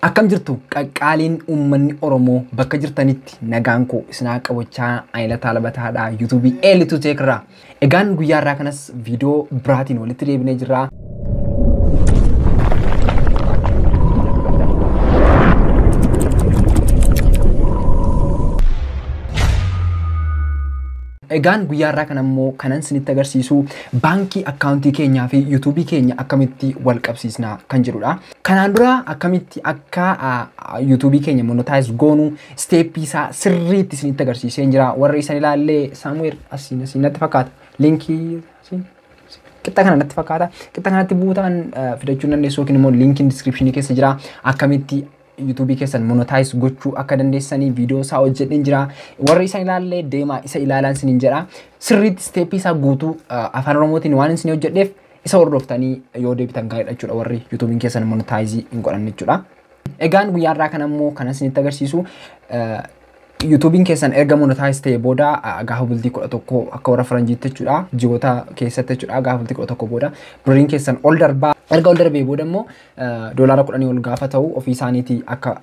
Akkam jirtu qaqqaaliin uummanni Oromoo bakka jirtanitti nagaan koo isinaa qabachaa ayilata albataadhaa YouTube elitu teekirraa. Egaan guyyaa irraa kanas viidiyoo biraatiin walitti deebinee jirra. Egaan guyyaa irraa kanammoo kanan isinitti agarsiisu baankii akkaawuntii keenyaa fi YouTube keenya akkamitti wal qabsiisna kan jedhudha. Kanaan dura akkamitti akka YouTube keenya monetize goonu step isaa sirriitti isinitti agarsiisee jira. Warri isan ilaallee Samuel asinatti fakkaata. Linkii qixxa kana natti fakkaata. Qixxa kanatti buutaan fidachuu dandeessu yookiin immoo linkiin description keessa jira. Akkamitti YouTube keessan monetize gochuu akka dandeessanii viidiyoo isaa hojjedheen jira. Warri isan ilaallee deemaa isa ilaalaan isiniin jedha. Sirriitti step isaa guutuu afaan Oromootiin waan isin hojjedheef isa hordoftanii yoo deebitan gaariidha jechuudha. Warri YouTube keessan monetize hin godhan jechuudha. Egaan guyyaa irraa kanammoo kan isinitti agarsiisu YouTube keessan erga monetize ta'e booda gaafa bultii 11 akka warra faranjiitti jechuudha. Ji'oota keessatti jechuudha. Gaafa bultii 11 booda birriin keessan ol darbaa. Erga ol darbee booda immoo doolaara 10 ol gaafa ta'u ofii isaaniitii akka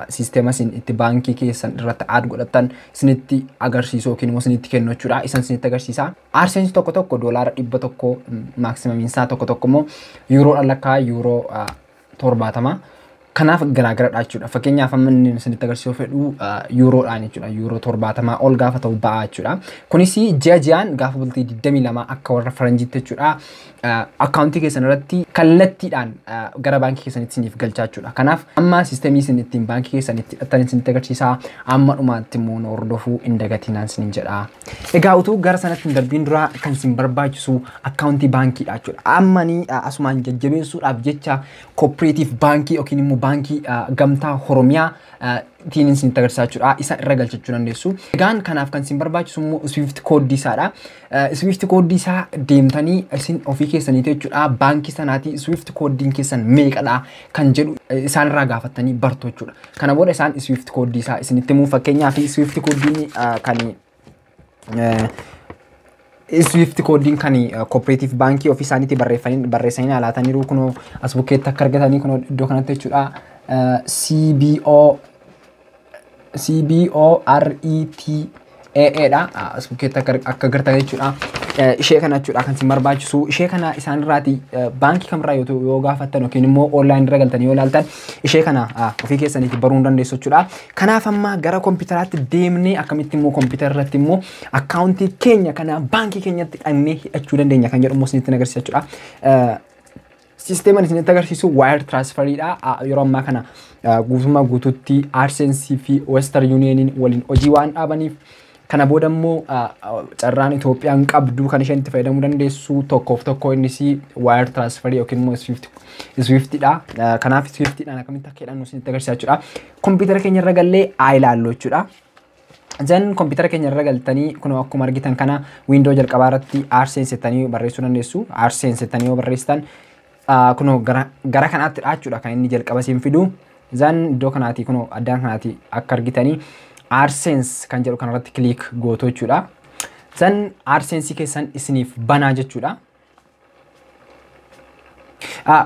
sisteema isin itti baankii keessan irratti aad godhatan isinitti agarsiisu yookiin immoo isinitti kennu jechuudha. Isan isinitti agarsiisa. Adsense tokko doolaara 100 maximum isaa tokko immoo yuuroodhaan lakkaa yuuroo 70. Kanaaf garaagaradha jechuudha. Fakkeenyaaf amma inni isinitti agarsiisuu fedhu yuuroodhaan jechuudha. Yuuroo 70 ol gaafa ta'u ba'a jechuudha. Kunis ji'aan gaafa bultii 22 akka warra faranjiitti jechuudha. Akkaawuntii keessan irratti kallattiidhaan gara baankii keessanitti isiniif galchaa jechuudha. Kanaaf amma sisteemii isin ittiin baankii keessanitti hidhatan isinitti agarsiisa. Amma dhumaatti immoo hordofuu hin dagatinaan isiniin jedha. Egaa utuu gara sanatti hin darbiin dura kan isin barbaachisu akkaawuntii baankiidha jechuudha. Ammanii asumaan jajjabeessuudhaaf jecha cooperative baankii yookiin immoo baankii gamtaa Oromiyaa tiin isinitti agarsiisaa jechuudha. Isa irra galchachuu dandeessu. Egaan kanaaf kan isin barbaachisu immoo Swift code isaadha. Swift code isaa deemtanii isin ofii keessaniiti jechuudha. Baankii sanaati Swift code keessan meeqadha kan jedhu isaan irraa gaafattanii bartu jechuudha. Kana booda isaan Swift code isaa isinitti himuu fakkeenyaaf Swift code kan Swift code kan cooperative baankii ofii isaaniitti barreessanii alaataniiru kunoo as bukkeetti akka argatanii kunoo iddoo kanatti jechuudha. CBORETA dha. As bukkeetti akka agartan jechuudha. Ishee kana jechuudha kan isin barbaachisu. Ishee kana isaan irraati baankii kamirraa yoo gaafattan yookiin immoo online irra galtanii yoo ilaaltan ishee kana ofii keessaniitti baruu dandeessu jechuudha. Kanaaf amma gara kompiitaraatti deemnee akkamitti immoo kompiitara irratti immoo akkaawuntii keenya kana baankii keenyatti dhaqnee hidhachuu dandeenya kan jedhu immoo isinitti agarsiisa jechuudha. Sisteemaan isinitti agarsiisu wire transferiidha. Yeroo ammaa kana guutummaa guutuutti Adsense fi Western Unioniin waliin hojii waan dhaabaniif kana booda immoo carraan Itoophiyaan qabdu kan isheen itti fayyadamuu dandeessu tokko innis wire transfer yookiin immoo Swiftidha. Kanaaf Swiftidhaan akkamitti akka hidhannu isinitti agarsiisa jechuudha. Kompiitara keenya irra gallee ilaallu jechuudha. Zan kompiitara keenya irra galtanii kun akkuma argitan kana Windows jalqabaa irratti Adsense jettanii barreessuu dandeessu. Adsense jettanii yoo barreessitan kunoo gara kanaatti jechuudha kan inni jalqaba isin fidu. Zan iddoo kanaati kunoo addaan kanaati akka argitanii Adsense kan jedhu kanarratti click gootu jechuudha. Zan Adsense keessan isiniif banaa jechuudha.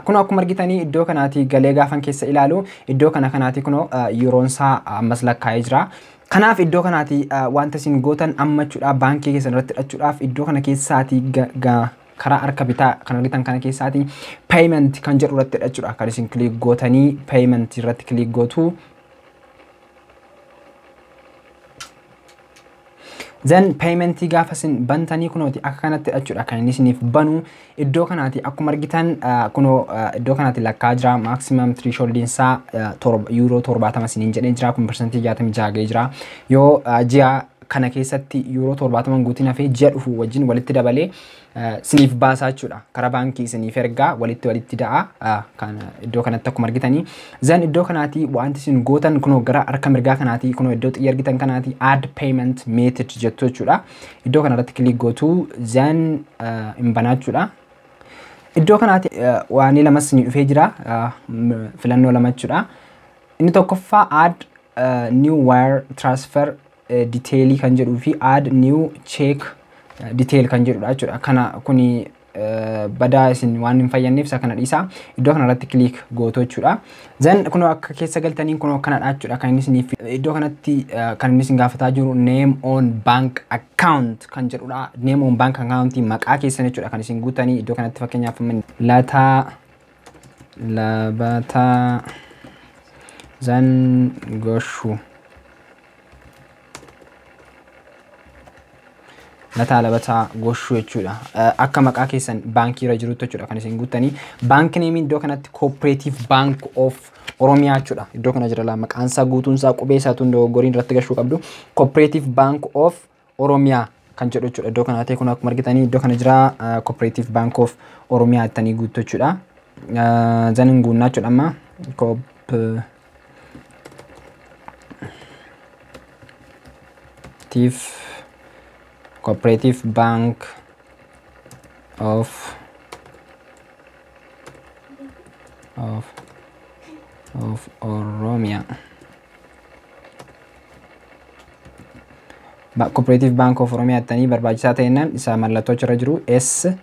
Kunoo akkuma argitanii iddoo kanaati galee gaafan keessa ilaalu iddoo kanaati kunoo yeroon isaa ammas lakkaa'ee jira. Kanaaf iddoo kanaati wanta isin gootan amma jechuudha baankii keessan irratti hidhachuudhaaf iddoo kana keessaati karaa harka bitaa kan argitan kana keessaati payment kan jedhu irratti hidhachuudha. Kan isin click gootanii payment irratti click gootu. Then payment gaafa isin bantanii kunooti akka kanatti hidhachuudha kan inni isiniif banu iddoo kanaati akkuma argitan kunoo iddoo kanaati lakkaa jira maximum threshold isaa euro 70 isiniin jedhee jira kun percentage 66 ga'ee jira. Yoo ji'a kana keessatti euro 70 guutiin hafee ji'a dhufu wajjin walitti dabalee isiniif baasaa jechuudha. Karaa baankii isiniif ergaa walitti da'a kan iddoo kanatti akkuma argitanii. Zan iddoo kanaati wanti isin gootan kunoo gara harka mirgaa kanaati kunoo iddoo xiyya argitan kanaati add payment method jettu jechuudha. Iddoo kanarratti click gootu zan hin banaa jechuudha. Iddoo kanaati waan lama isin dhufee jira filannoo lama jechuudha. Inni tokkoffaa add new wire transfer detail kan jedhuu fi add new check detail kan jedhudha jechuudha. Kana kuni badaa isin waan hin fayyadneef isa kana dhiisaa iddoo kanarratti click gootu jechuudha. Then kunoo akka keessa galtaniin kunoo kanadha jechuudha kan inni isiniif iddoo kanatti kan inni isin gaafataa jiru name on bank account kan jedhudha. Name on bank account maqaa keessan jechuudha kan isin guutanii iddoo kanatti fakkeenyaaf lataa labataa zan gochuu lataa labataa gochuu jechuudha. Akka maqaa keessan baankii irra jirutti jechuudha kan isin guutanii. Bank name iddoo kanatti Cooperative Bank of Oromiyaa jechuudha. Iddoo kana jira la maqaan isaa guutuun isaa qubee isaa tun dogoggoriin irratti gashuu qabdu. Cooperative Bank of Oromiyaa kan jedhu jechuudha. Iddoo kana ta'e kun akkuma argitanii iddoo kana jira Cooperative Bank of Oromiyaa jettanii guutu jechuudha. Zanin guunnaa jechuudha amma Cooperative Bank of Oromia. Cooperative Bank of Oromia tani barbaachisaa ta'ennan isa mallattoo irra jiru S.C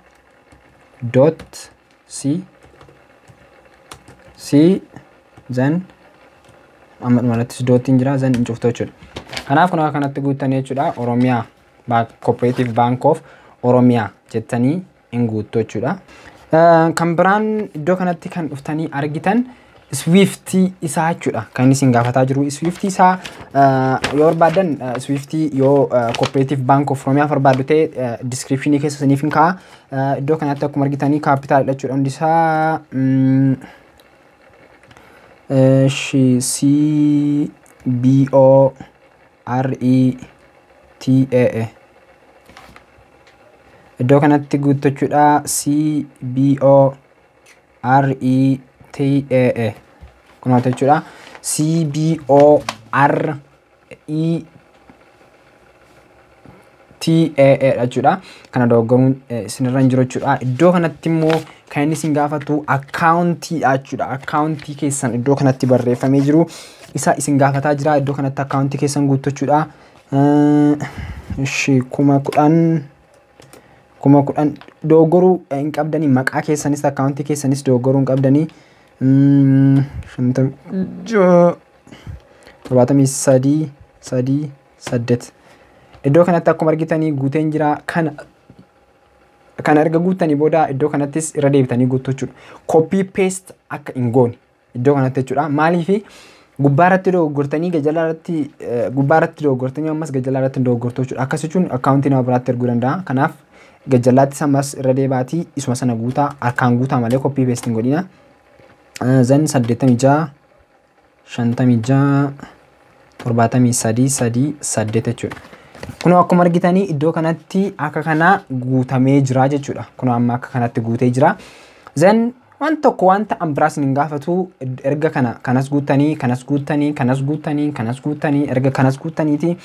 then mallattis dootiin jira then incuftoo jechuudha. Kanaaf kun akka kanatti guuttanii jechuudha. Oromiyaa Cooperative Bank of Oromia jettanii hin guuttu jechuudha. Kan biraan iddoo kanatti kan dhuftanii argitan Swift isaa jechuudha. Kan isin gaafataa jiru Swift isaa yoo barbaadan Swift yoo Cooperative Bank of Oromia barbaaddu ta'e description keessa isiniif hin kaa'a. Iddoo kanatti akkuma argitanii capital jechuudha. Hundi isaa CBORETA iddoo kanatti guuttu jechuudha. CBORETA kunoota jechuudha. CBORETA jechuudha. Kana dogoggoruun isinirra hin jiru jechuudha. Iddoo kanatti immoo kan inni isin gaafatu accountii jechuudha. Accountii keessan iddoo kanatti barreeffamee jiru isa isin gaafataa jira. Iddoo kanatti accountii keessan guuttu jechuudha. Kuma kudhan dogoggoruu hin qabdanii maqaa keessanis accountii keessanis dogoggoruu hin qabdanii. 73 iddoo kanatti akkuma argitanii guuteen jira. Kana erga guutanii booda iddoo kanattis irra deebitanii guuttu jechuudha. Copy paste akka hin goone iddoo kanatti jechuudha. Maaliif gubbaarratti dogoggortanii gajalaarratti gubbaarratti dogoggortanii ammas gajalaarratti dogoggortu jechuudha. Akkas jechuun accountii nama biraatti erguu danda'a. Kanaaf gajalaatti ammas irra deebaatii isuma sana guutaa harkaan guutaa malee copy paste hin godhina. Zan 86 56 73 jechuudha. Kun akkuma argitanii iddoo kanatti akka kana guutamee jira jechuudha. Kun amma akka kanatti guutee jira. Zan waan tokko wanta ambiraas hin gaafatu erga kanas guutanii erga kanas guutaniiti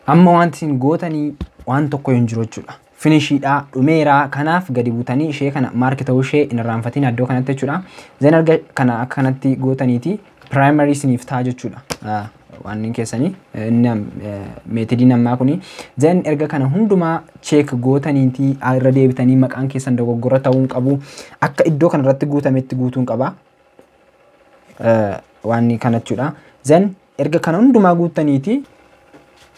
amma wanti hin gootanii waan tokko hin jiru jechuudha. Finishiidha dhumeera. Kanaaf gadi buutanii ishee kana maark ta'uu ishee hin irraanfatiin iddoo kanatti jechuudha. Zan erga kana akka kanatti gootaniiti primary isiniif ta'a jechuudha. Waan inni keessanii meetodiin ammaa kuni. Zan erga kana hundumaa check gootaniiti irra deebitanii maqaan keessan dogoggora ta'uu hin qabu. Akka iddoo kanarratti guutametti guutuun qaba. Waan kana jechuudha. Zan erga kana hundumaa guutaniiti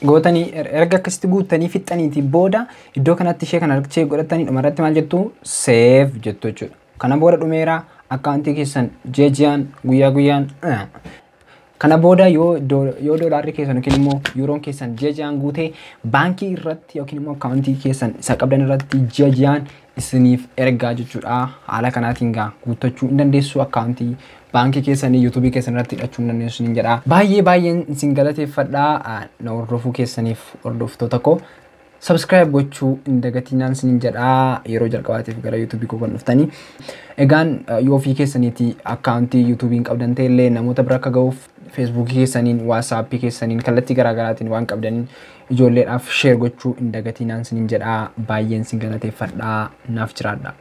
gootanii erga akkasitti guutanii fixxaniiti booda iddoo kanatti ishee kana check godhatanii dhumarratti maal jettu save jettu jechuudha. Kana booda dhumeera accountii keessan jeejiyaan guyyaa guyyaan kana booda yoo doolaarri keessan yookiin immoo yuuroon keessan jeejiyaan guutee baankii irratti yookiin immoo accountii keessan isa qabdan irratti jeejiyaan isiniif ergaa jechuudha. Haala kanaatiin guuttachuu hin dandeessu accountii baankii keessanii YouTube keessan irratti hidhachuu hin dandeessu hin jedha. Baay'een isin galateeffadhaa na hordofuu keessaniif hordoftoota koo. Subscribe gochuu hin dagatinaan isin jedha. Yeroo jalqabaatiif gara YouTube koo kan dhuftanii. Egaan yoo ofii keessaniiti accountii YouTube hin qabdan ta'ellee namoota bira akka ga'uuf Facebook keessaniin, WhatsApp keessaniin kallattii garaagaraatiin waan qabdaniin ijoolleedhaaf share gochuu hin dagatinaan isin jedha. Baay'een isin galateeffadhaa naaf jiraadha.